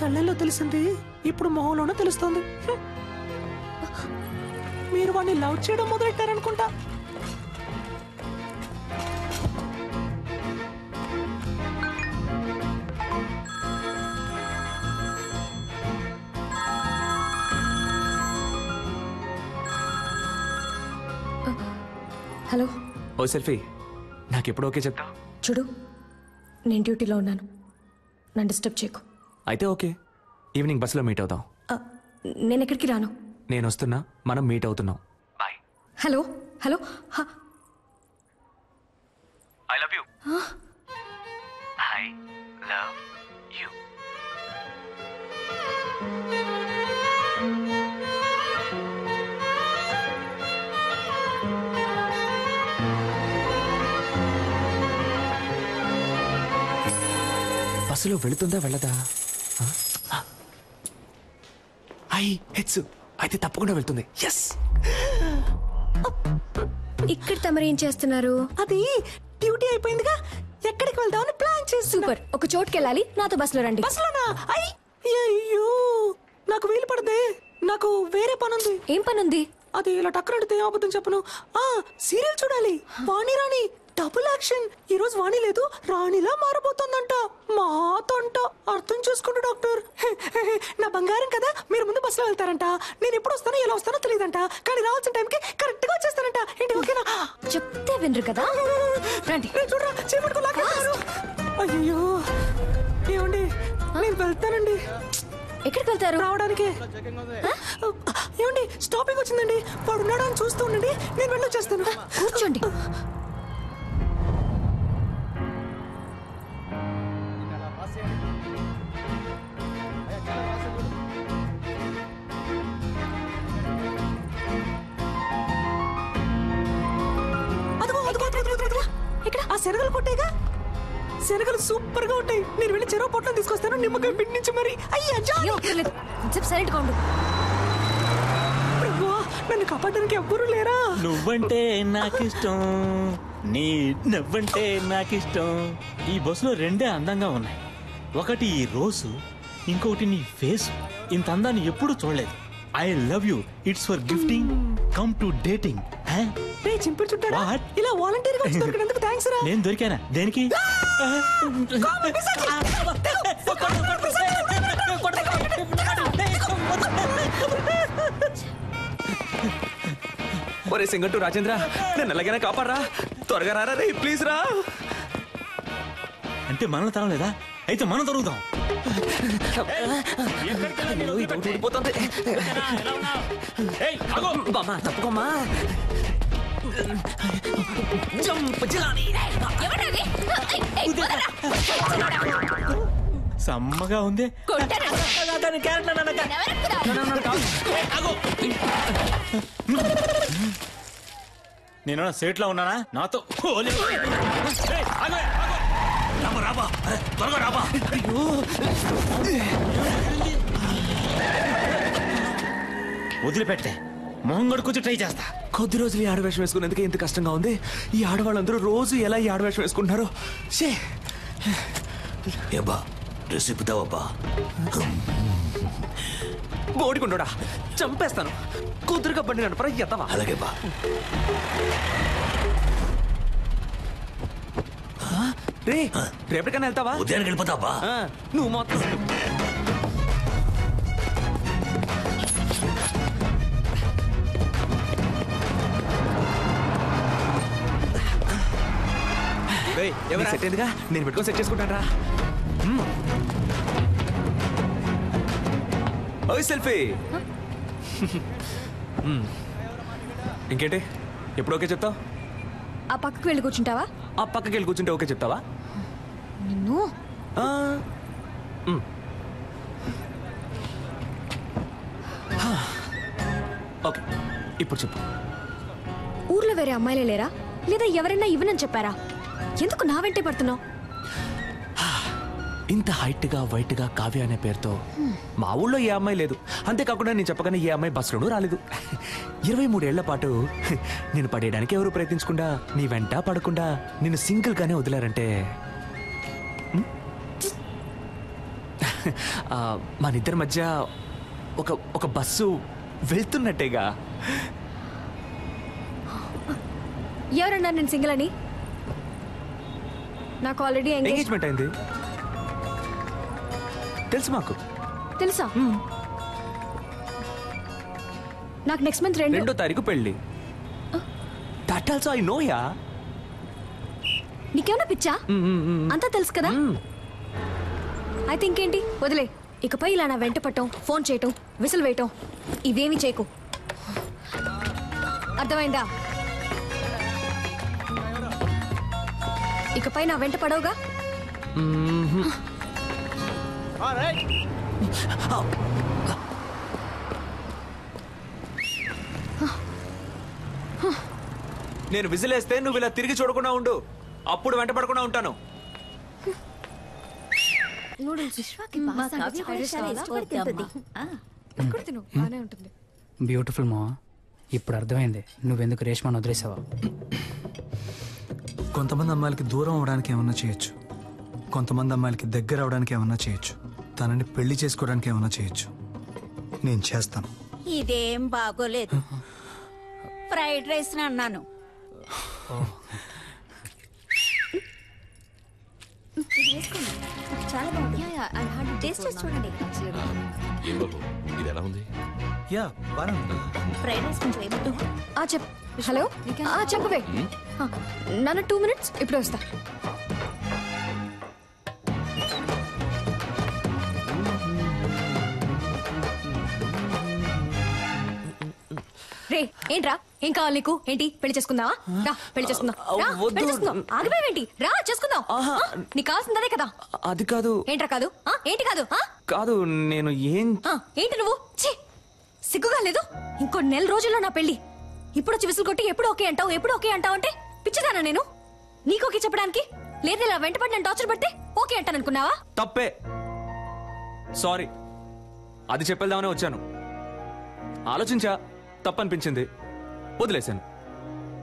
కళ్ళల్లో తెలిసింది ఇప్పుడు మొహంలోనే తెలుస్తుంది. మీరు వాడిని లవ్ చేయడం మొదలెట్టారనుకుంటా. హలో. ఓ సెల్ఫీ, నాకెప్పుడు ఓకే చెప్తా? చూడు, నేను డ్యూటీలో ఉన్నాను, నన్ను డిస్టర్బ్ చేయకు. అయితే ఓకే, ఈవినింగ్ బస్సులో మీట్ అవుతాం. నేను ఎక్కడికి రాను. నేను వస్తున్నా, మనం మీట్ అవుతున్నాం. Bye. Hello hello. I love you. I love you. బస్సులో వెళుతుందా వెళ్ళదా? అయితే తప్పకుండా వెళ్తుంది. ఎస్. ఇక్కడ తమరేం చేస్తున్నారు? అది డ్యూటీ అయిపోయిందిగా, ఎక్కడికి వెళ్దామని ప్లాన్ చేసి. సూపర్. ఒక చోటుకి వెళ్ళాలి, నాతో బస్సులో రండి. బస్సులోనా? అయ్యో, నాకు వీలు పడదే, నాకు వేరే పనుంది. ఏం పనుంది? అది ఇలా టక్కరడితే అబద్ధం చెప్పను. సీరియల్ చూడాలి, వాణి రాణి డబుల్ యాక్షన్. ఈ రోజు వాణి లేదు, రాణిలా మారబోతోందంట. మాతంట. అర్థం చేసుకుంటూ డాక్టర్. నా బంగారం కదా, మీరు ముందు బస్సులో వెళ్తారంట. నేను ఎప్పుడు వస్తానో ఎలా వస్తానో తెలియదంట, కానీ రావాల్సిన టైంకి కరెక్ట్ గా వచ్చేస్తానంట. ఏంటి ఓకేనా? చెప్తే వినరు కదా. రండి. చూడరా, చేపట్టుకో లాగేస్తారు. అయ్యో ఏమండి, నేను వెళ్తానండి. ఎక్కడికి వెళ్తారు? రావడానికి. ఏమండి, స్టాపింగ్ వచ్చిందండి, వాడు ఉన్నాడా అని చూస్తూ ఉండండి, నేను వెళ్ళొచ్చేస్తాను. కూర్చోండి. ఇక్కడ ఆ శనగలు కొట్టేగా, శనగలు సూపర్ గా ఉంటాయి. నేను వెళ్ళి చెరువు పొట్లం తీసుకొస్తాను, నిమ్మకాయ పిండించి మరి. అయ్యా సైలెంట్ గా ఉండు. నన్ను కాపాడడానికి ఎవ్వరూ లేరా? నువ్వంటే నాకిష్టం, నీ నవ్వంటే నాకిష్టం. ఈ బస్సులో రెండే అందంగా ఉన్నాయి, ఒకటి ఈ రోజు, ఇంకొకటి నీ ఫేస్. ఇంత అందాన్ని ఎప్పుడు చూడలేదు. I love you. It's for gifting, come to dating. చింపుడు చుట్టాడా? ఇలా వాలంటీర్ గా దొరికినందుకు థాంక్స్ రా. నేను దొరికానా? దేనికి? ఒరే సింగట్టు రాజేంద్ర, నన్ను ఎలాగైనా కాపాడరా, త్వరగా రారా రే, ప్లీజ్ రా. అంటే మనం తరలేదా? అయితే మనం తరుగుదాం. తప్పుకోమ్మా. సమ్మగా ఉంది. నేను సేట్లో ఉన్నానా? నాతో వదిలిపెట్టే, మొహం గడుకొచ్చి ట్రై చేస్తా. కొద్ది రోజులు ఈ ఆడవేషం వేసుకునేందుకు ఎంత కష్టంగా ఉంది. ఈ ఆడవాళ్ళందరూ రోజు ఎలా ఈ ఆడవేషం వేసుకుంటున్నారో. ఏబా డ్రెస్ ఇప్పుతావబ్బా. బోడికుండోడా, చంపేస్తాను. కుదురుగా బండి నడపరా ఎత్తవా? అలాగే బా. రే, రేపటికన్నా వెళ్తావా? ఉదయానికి వెళ్ళిపోతావా? నువ్వు మొత్తం సెట్ అయిందిగా, నేను పెట్టుకొని సెట్ చేసుకుంటాను రా. ఓయ్ సెల్ఫీ. ఇంకేంటి, ఎప్పుడు ఓకే చెప్తావు? ఆ పక్కకు వెళ్ళి కూర్చుంటావా? ఆ పక్కకి వెళ్ళి కూర్చుంటే ఓకే చెప్తావా? నిన్ను ఓకే, ఇప్పుడు చెప్పు. ఊర్లో వేరే అమ్మాయిలే లేరా, లేదా ఎవరైనా ఇవ్వనని చెప్పారా? ఎందుకు నా వెంటే పడుతున్నావు? ఇంత హైట్ గా వైట్ గా కావ్య అనే పేరుతో మా ఊళ్ళో ఏ అమ్మాయి లేదు. అంతేకాకుండా నేను చెప్పగానే ఏ అమ్మాయి బస్సులోనూ రాలేదు. 23 ఏళ్ల పాటు నేను పడేయడానికి ఎవరు ప్రయత్నించకుండా, నీ వెంట పడకుండా నిన్ను సింగిల్ గానే వదిలారంటే మన ఇద్దరి మధ్య ఒక బస్సు వెళ్తున్నట్టేగా. ఎవరన్నా నేను సింగిల్ అని? నాకు ఆల్రెడీ ఎంగేజ్మెంట్ అయింది తెలుసు మాకు. తెలుసా? నాకు నెక్స్ట్ మంత్ 2వ తారీఖు పెళ్ళి. That also I know yeah. నీకేమన్నా పిచ్చా? అంతా తెలుసు కదా. అయితే ఇంకేంటి, వదిలే. ఇకపై ఇలా నా వెంట పట్టం, ఫోన్ చేయటం, విసిల్ వేయటం ఇవేమీ చేయకు. అర్థమైందా? ఇకపై నా వెంట పడవుగా. నేను విజిలేస్తే నువ్వు ఇలా తిరిగి చూడకుండా ఉండు, అప్పుడు వెంట పడకుండా ఉంటాను. బ్యూటిఫుల్ మా. ఇప్పుడు అర్థమైంది నువ్వెందుకు రేష్మాను వదిలేసావా. కొంతమంది అమ్మాయిలకి దూరం అవడానికి ఏమన్నా చేయొచ్చు, కొంతమంది అమ్మాయిలకి దగ్గర అవడానికి ఏమన్నా చేయొచ్చు, తనని పెళ్లి చేసుకోవడానికి ఏమన్నా చేయొచ్చు. నేను చేస్తాను. ఇదేం బాగోలేదు. ఫ్రైడ్ రైస్ అన్నాను. చాలా బాగుంది. టేస్ట్ చేసి చూడండి. ఇది ఎలా ఉంది? యా బాగా ఫ్రైడ్ రైస్ కొంచెం ఏమిటో. హలో, చెప్పవే. నాన్న 2 minutes, ఇప్పుడు వస్తా. రే, ఏంట్రా? ఏం కావాలి నీకు? ఏంటి, పెళ్లి చేసుకుందావా? రా, పెళ్లి చేసుకుందాం. రా, పెళ్లి చేసుకుందాం. ఆగిపోయావేంటి? రా, చేసుకుందాం. నీకు కావాల్సింది అదే కదా. అది కాదు. ఏంట్రా కాదు? ఏంటి కాదు? కాదు, నేను ఏంటి నువ్వు? ఛీ, సిగ్గుగా లేదు? ఇంకో 1 నెల రోజుల్లో నా పెళ్లి. ఇప్పుడు వచ్చి విసులు కొట్టి ఎప్పుడు ఓకే అంటావు, ఎప్పుడు ఓకే అంటావు అంటే పిచ్చిదానా నేను? నీకు ఓకే చెప్పడానికి? లేదా ఇలా వెంటపడి నేను టార్చర్ పడితే ఓకే అంటాను అనుకున్నావా? తప్పే, సారీ. అది చెప్పేద్దామనే వచ్చాను. ఆలోచించా, తప్పనిపించింది, వదిలేశాను.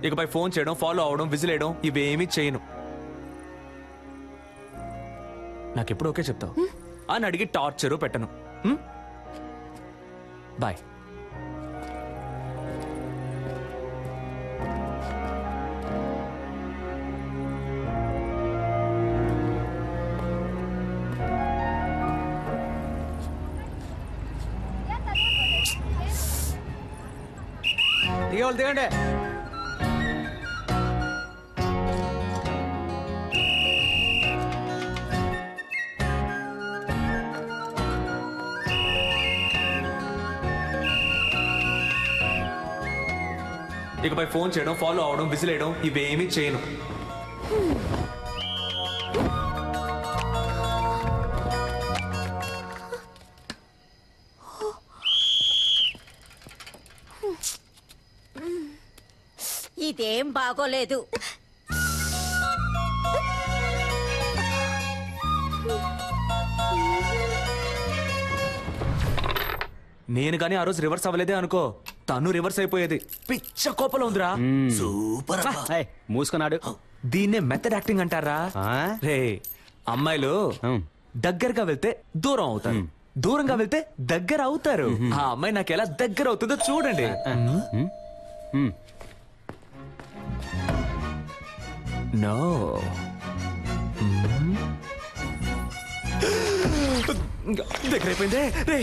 ఇకపై ఫోన్ చేయడం, ఫాలో అవడం, విజిలేయడం ఇవేమీ చేయను. నాకెప్పుడు ఓకే చెప్తావు అని అడిగి టార్చరు పెట్టను. బాయ్. దిగండి. ఇకపై ఫోన్ చేయడం, ఫాలో అవడం, విజిలేయడం ఇవేమీ చేయను. ఇదేం బాగోలేదు. నేను కానీ ఆ రోజు రివర్స్ అవ్వలేదే అనుకో, తను రివర్స్ అయిపోయేది. పిచ్చ కోపంలో ఉందిరా. సూపర్ అబ్బా. మూసుకున్నాడు. దీన్నే మెథడ్ యాక్టింగ్ అంటారా? రే, అమ్మాయిలు దగ్గరగా వెళ్తే దూరం అవుతారు, దూరంగా వెళ్తే దగ్గర అవుతారు. ఆ అమ్మాయి నాకు ఎలా దగ్గర అవుతుందో చూడండి. నో, దగ్గర అయిపోయిందే. రే,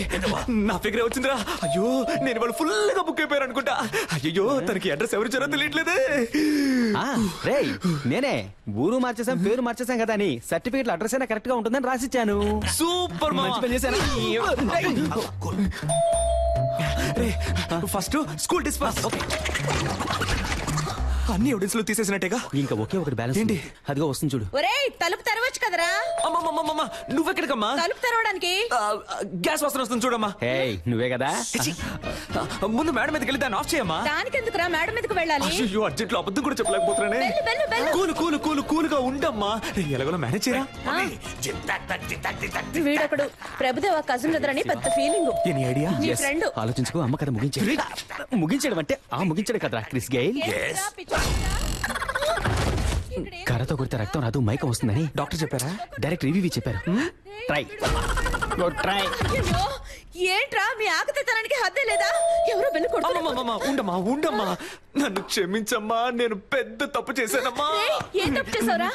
నా ఫిగరే వచ్చిందిరా. అయ్యో, నేను వాళ్ళు ఫుల్ గా బుక్ అయిపోయారు అనుకుంటా. అయ్యో, తనకి అడ్రస్ ఎవరు ఇచ్చారో తెలియట్లేదే. రే, నేనే ఊరు మార్చేసాం, పేరు మార్చేసాం కదా అని సర్టిఫికెట్ అడ్రస్ అయినా కరెక్ట్ గా ఉంటుందని రాసిచ్చాను. సూపర్, మంచి పని చేశాను. రే, ఫస్ట్ స్కూల్ డిస్పర్స్. అన్ని ఎవిడెన్స్ లో తీసేసినట్టేగా. ఇంకా ఒకే ఒకటి బ్యాలెన్స్ ఏంటి? అదిగో వస్తుంది చూడు. ఒరేయ్, తలుపు తెరవచ్చు కదరా. అమ్మమ్మమ్మమ్మ, నువ్వెక్కడికమ్మా? తలుపు తెరవడానికి. గ్యాస్ వాసన వస్తుంది చూడమ్మా. నువ్వే కదా. ముందు మేడం మీదకి వెళ్ళి దాన్ని ఆఫ్ చేయమ్మా. దానికెందుకురా మేడం మీదకి వెళ్ళాలి? అయ్యో, అర్జెంట్ లో అబద్ధం కూడా చెప్పలేకపోతున్నానే. కూలు కూలు కూలు కూలుగా ఉండమ్మా. ఎలాగోలా మేనేజ్ చేయరా. వీడొకడు ప్రభుదేవ కజిన్ బ్రదర్ పెద్ద ఫీలింగ్. Any idea? ఫ్రెండ్. ఆలోచించుకో, అమ్మ కదా ముగించడం అంటే ముగించడం కదరా క్రిస్ గెయిల్. కర్రతో కొడితే రక్తం రాదు, మైకం వస్తుందని డాక్టర్ చెప్పారా? డైరెక్ట్ రివ్యూ చెప్పారు. Try good try. అయ్యో, ఏంట్రా మీ ఆకతానికి హద్దే లేదా? ఎవరో బెల్లు కొడుతున్నారు. ఉండమ్మా ఉండమ్మా, నన్ను క్షమించమ్మా, నేను పెద్ద తప్పు చేశానమ్మా. ఏం తప్పు చేసావురా?